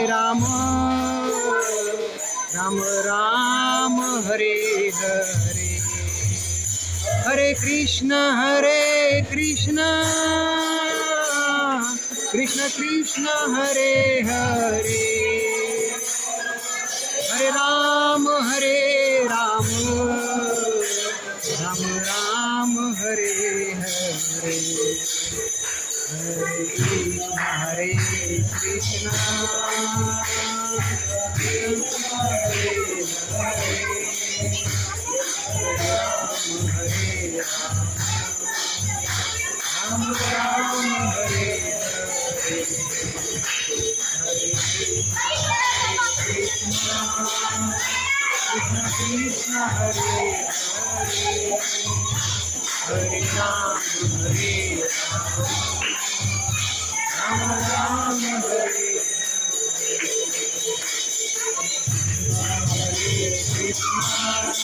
Ram Ram Ram Hare Hare, Hare Krishna Krishna Krishna Hare Hare, Hare Ram Ram Ram Hare Hare, Hare Krishna Krishna Hare Hare, Hare Ram Hare Hare, Hare Krishna Krishna Hare Hare, Hare Ram Ram Hare, Hare Krishna